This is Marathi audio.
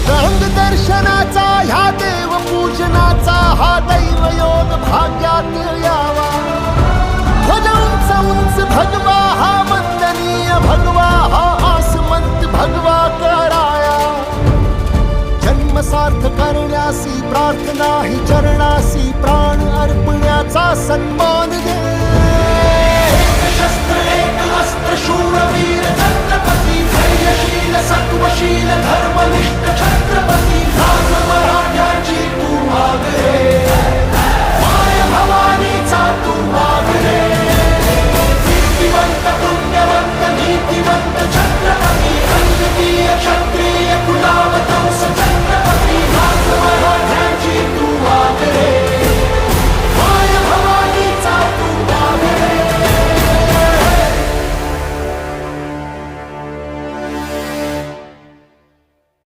रंग दर्शनाचा ह्या देव पूजनाचा हा दैव योग भाग्यात यावा. ध्वज उंच उंच भगवा हा वंदनीय भगवा हा आसमंत भगवा कराया. जन्म सार्थ करण्यासी प्रार्थना ही चरणासी प्राण अर्पण्याचा सन्मान दे. एक शस्त्र एक अस्त्र शूरवीर छत्रपती धैर्यशील सत्वशील धर्म